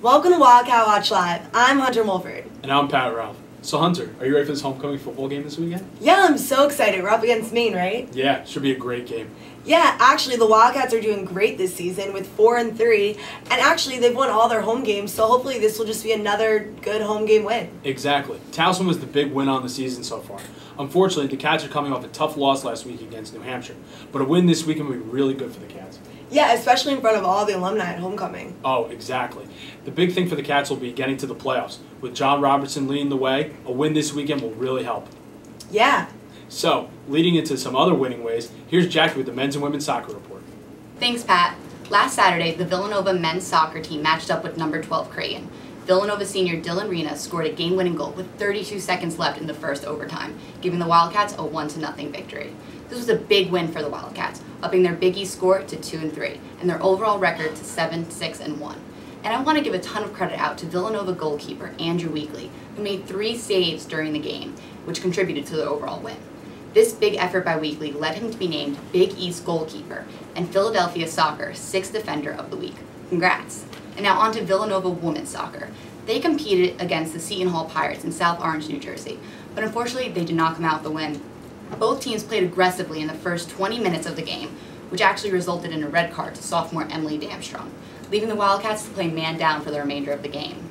Welcome to Wildcat Watch Live. I'm Hunter Mulford. And I'm Pat Ralph. So Hunter, are you ready for this homecoming football game this weekend? Yeah, I'm so excited. We're up against Maine, right? Yeah, should be a great game. Yeah, actually the Wildcats are doing great this season with 4-3, and actually they've won all their home games, so hopefully this will just be another good home game win. Exactly. Towson was the big win on the season so far. Unfortunately, the Cats are coming off a tough loss last week against New Hampshire, but a win this weekend would be really good for the Cats. Yeah, especially in front of all the alumni at homecoming. Oh, exactly. The big thing for the Cats will be getting to the playoffs. With John Robertson leading the way, a win this weekend will really help. Yeah. So, leading into some other winning ways, here's Jackie with the men's and women's soccer report. Thanks, Pat. Last Saturday, the Villanova men's soccer team matched up with number 12 Creighton. Villanova senior Dylan Rena scored a game-winning goal with 32 seconds left in the first overtime, giving the Wildcats a 1-0 victory. This was a big win for the Wildcats, upping their Big East score to 2-3 and their overall record to 7-6-1. And I want to give a ton of credit out to Villanova goalkeeper Andrew Weekly, who made 3 saves during the game, which contributed to the overall win. This big effort by Weekly led him to be named Big East goalkeeper and Philadelphia Soccer 6th Defender of the Week. Congrats! And now on to Villanova women's soccer. They competed against the Seton Hall Pirates in South Orange, New Jersey, but unfortunately they did not come out with the win. Both teams played aggressively in the first 20 minutes of the game, which actually resulted in a red card to sophomore Emily Damstrong, leaving the Wildcats to play man down for the remainder of the game.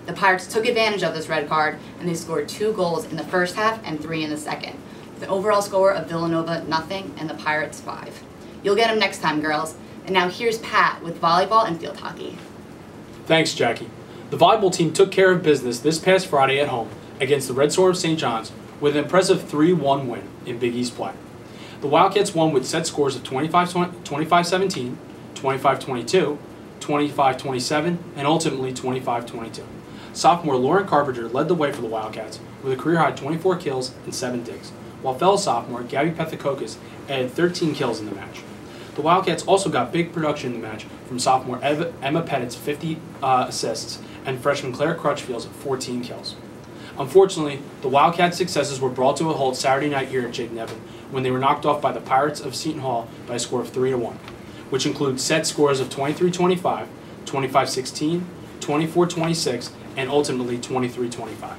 The Pirates took advantage of this red card, and they scored 2 goals in the first half and 3 in the second, with an overall score of Villanova 0 and the Pirates 5. You'll get them next time, girls. And now here's Pat with volleyball and field hockey. Thanks, Jackie. The volleyball team took care of business this past Friday at home against the Red Sword of St. John's with an impressive 3-1 win in Big East play. The Wildcats won with set scores of 25-17, 25-22, 25-27, and ultimately 25-22. Sophomore Lauren Carpenter led the way for the Wildcats with a career-high 24 kills and 7 digs, while fellow sophomore Gabby Pethakokis added 13 kills in the match. The Wildcats also got big production in the match from sophomore Emma Pettit's 50 assists and freshman Claire Crutchfield's 14 kills. Unfortunately, the Wildcats' successes were brought to a halt Saturday night here at Jake Nevin when they were knocked off by the Pirates of Seton Hall by a score of 3-1, which includes set scores of 23-25, 25-16, 24-26, and ultimately 23-25.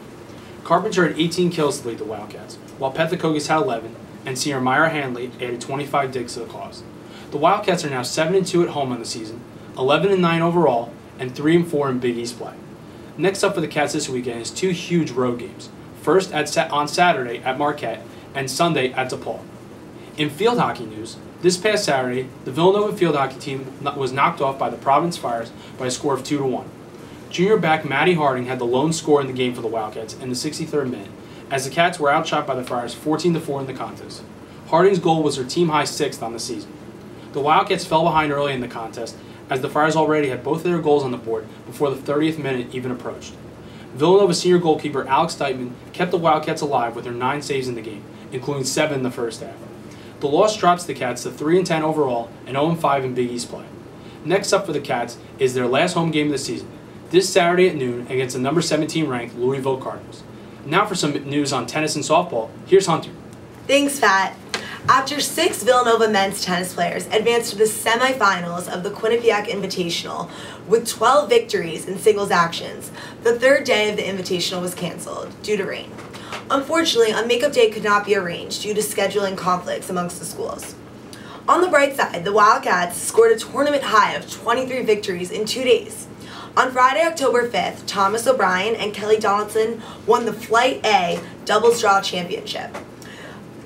Carpenter had 18 kills to lead the Wildcats, while Pethakokis had 11, and senior Myra Handley added 25 digs to the cause. The Wildcats are now 7-2 at home on the season, 11-9 overall, and 3-4 in Big East play. Next up for the Cats this weekend is 2 huge road games. First on Saturday at Marquette and Sunday at DePaul. In field hockey news, this past Saturday, the Villanova field hockey team was knocked off by the Providence Fires by a score of 2-1. Junior back Maddie Harding had the lone score in the game for the Wildcats in the 63rd minute, as the Cats were outshot by the Friars 14-4 in the contest. Harding's goal was their team-high 6th on the season. The Wildcats fell behind early in the contest, as the Friars already had both of their goals on the board before the 30th minute even approached. Villanova senior goalkeeper Alex Deitman kept the Wildcats alive with her 9 saves in the game, including 7 in the first half. The loss drops the Cats to 3-10 overall and 0-5 in Big East play. Next up for the Cats is their last home game of the season, this Saturday at noon against the number 17 ranked Louisville Cardinals. Now for some news on tennis and softball, here's Hunter. Thanks, Pat. After 6 Villanova men's tennis players advanced to the semifinals of the Quinnipiac Invitational with 12 victories in singles actions, the 3rd day of the Invitational was canceled due to rain. Unfortunately, a makeup day could not be arranged due to scheduling conflicts amongst the schools. On the bright side, the Wildcats scored a tournament high of 23 victories in 2 days. On Friday, October 5th, Thomas O'Brien and Kelly Donaldson won the Flight A Doubles Draw Championship.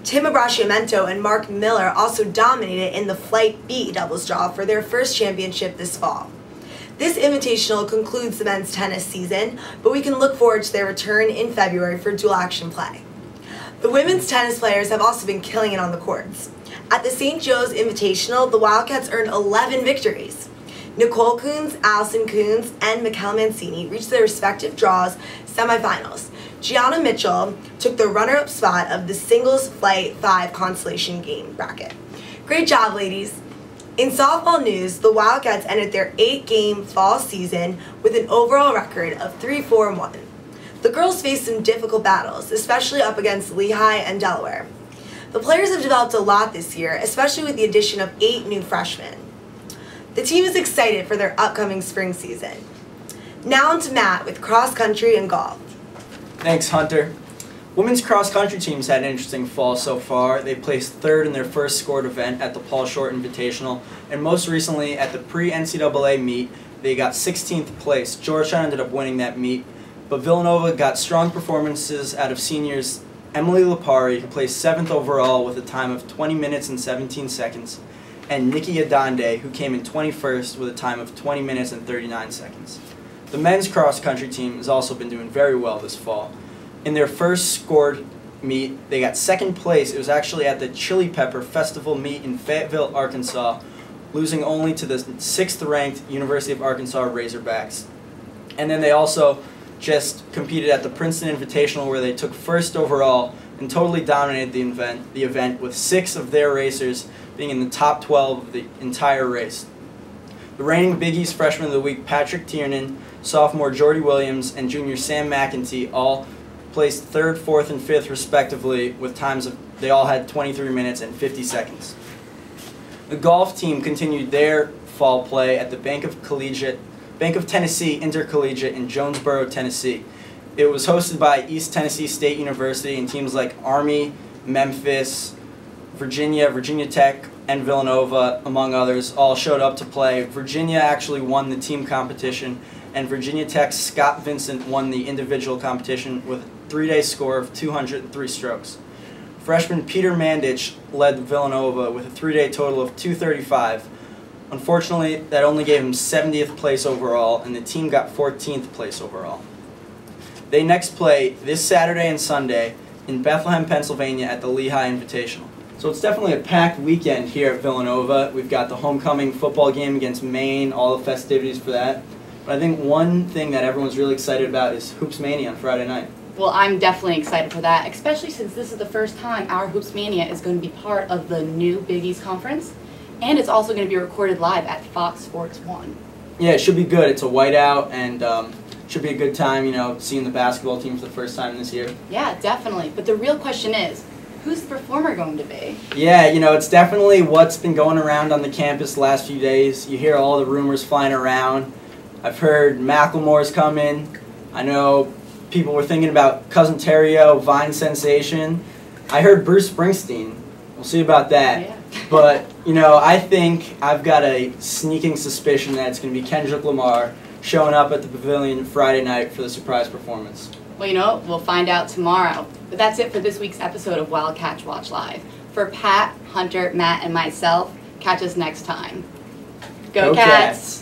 Tim Abrasciamento and Mark Miller also dominated in the Flight B Doubles Draw for their first championship this fall. This invitational concludes the men's tennis season, but we can look forward to their return in February for dual action play. The women's tennis players have also been killing it on the courts. At the St. Joe's Invitational, the Wildcats earned 11 victories. Nicole Coons, Allison Coons, and Mikkel Mancini reached their respective draws semifinals. Gianna Mitchell took the runner-up spot of the singles Flight 5 consolation game bracket. Great job, ladies! In softball news, the Wildcats ended their 8-game fall season with an overall record of 3-4-1. The girls faced some difficult battles, especially up against Lehigh and Delaware. The players have developed a lot this year, especially with the addition of 8 new freshmen. The team is excited for their upcoming spring season. Now on to Matt with cross country and golf. Thanks, Hunter. Women's cross-country teams had an interesting fall so far. They placed third in their first scored event at the Paul Short Invitational, and most recently at the pre-NCAA meet, they got 16th place. Georgetown ended up winning that meet, but Villanova got strong performances out of seniors Emily Lipari, who placed 7th overall with a time of 20 minutes and 17 seconds, and Nikki Adande, who came in 21st with a time of 20 minutes and 39 seconds. The men's cross-country team has also been doing very well this fall. In their first scored meet, they got 2nd place. It was actually at the Chili Pepper Festival meet in Fayetteville, Arkansas, losing only to the 6th-ranked University of Arkansas Razorbacks. And then they also just competed at the Princeton Invitational, where they took 1st overall and totally dominated the event with 6 of their racers being in the top 12 of the entire race. The reigning Big East Freshman of the Week, Patrick Tiernan, sophomore Jordy Williams, and junior Sam McEntee all placed 3rd, 4th, and 5th respectively with times of, they all had 23 minutes and 50 seconds. The golf team continued their fall play at the Bank of Tennessee Intercollegiate in Jonesboro, Tennessee. It was hosted by East Tennessee State University, and teams like Army, Memphis, Virginia Tech, and Villanova, among others, all showed up to play. Virginia actually won the team competition, and Virginia Tech's Scott Vincent won the individual competition with a 3-day score of 203 strokes. Freshman Peter Mandich led Villanova with a 3-day total of 235. Unfortunately, that only gave him 70th place overall, and the team got 14th place overall. They next play this Saturday and Sunday in Bethlehem, Pennsylvania at the Lehigh Invitational. So it's definitely a packed weekend here at Villanova. We've got the homecoming football game against Maine, all the festivities for that. But I think one thing that everyone's really excited about is Hoops Mania on Friday night. Well, I'm definitely excited for that, especially since this is the first time our Hoops Mania is going to be part of the new Big East Conference, and it's also going to be recorded live at Fox Sports 1. Yeah, it should be good. It's a whiteout, and should be a good time, you know, seeing the basketball team for the first time this year. Yeah, definitely. But the real question is, who's the performer going to be? Yeah, you know, it's definitely what's been going around on the campus the last few days. You hear all the rumors flying around. I've heard Macklemore's coming. I know people were thinking about Cousin Terrio, Vine Sensation. I heard Bruce Springsteen. We'll see about that. Yeah. But, you know, I think I've got a sneaking suspicion that it's going to be Kendrick Lamar showing up at the Pavilion Friday night for the surprise performance. Well, you know, we'll find out tomorrow. But that's it for this week's episode of Wildcat Watch Live. For Pat, Hunter, Matt, and myself, catch us next time. Go Cats!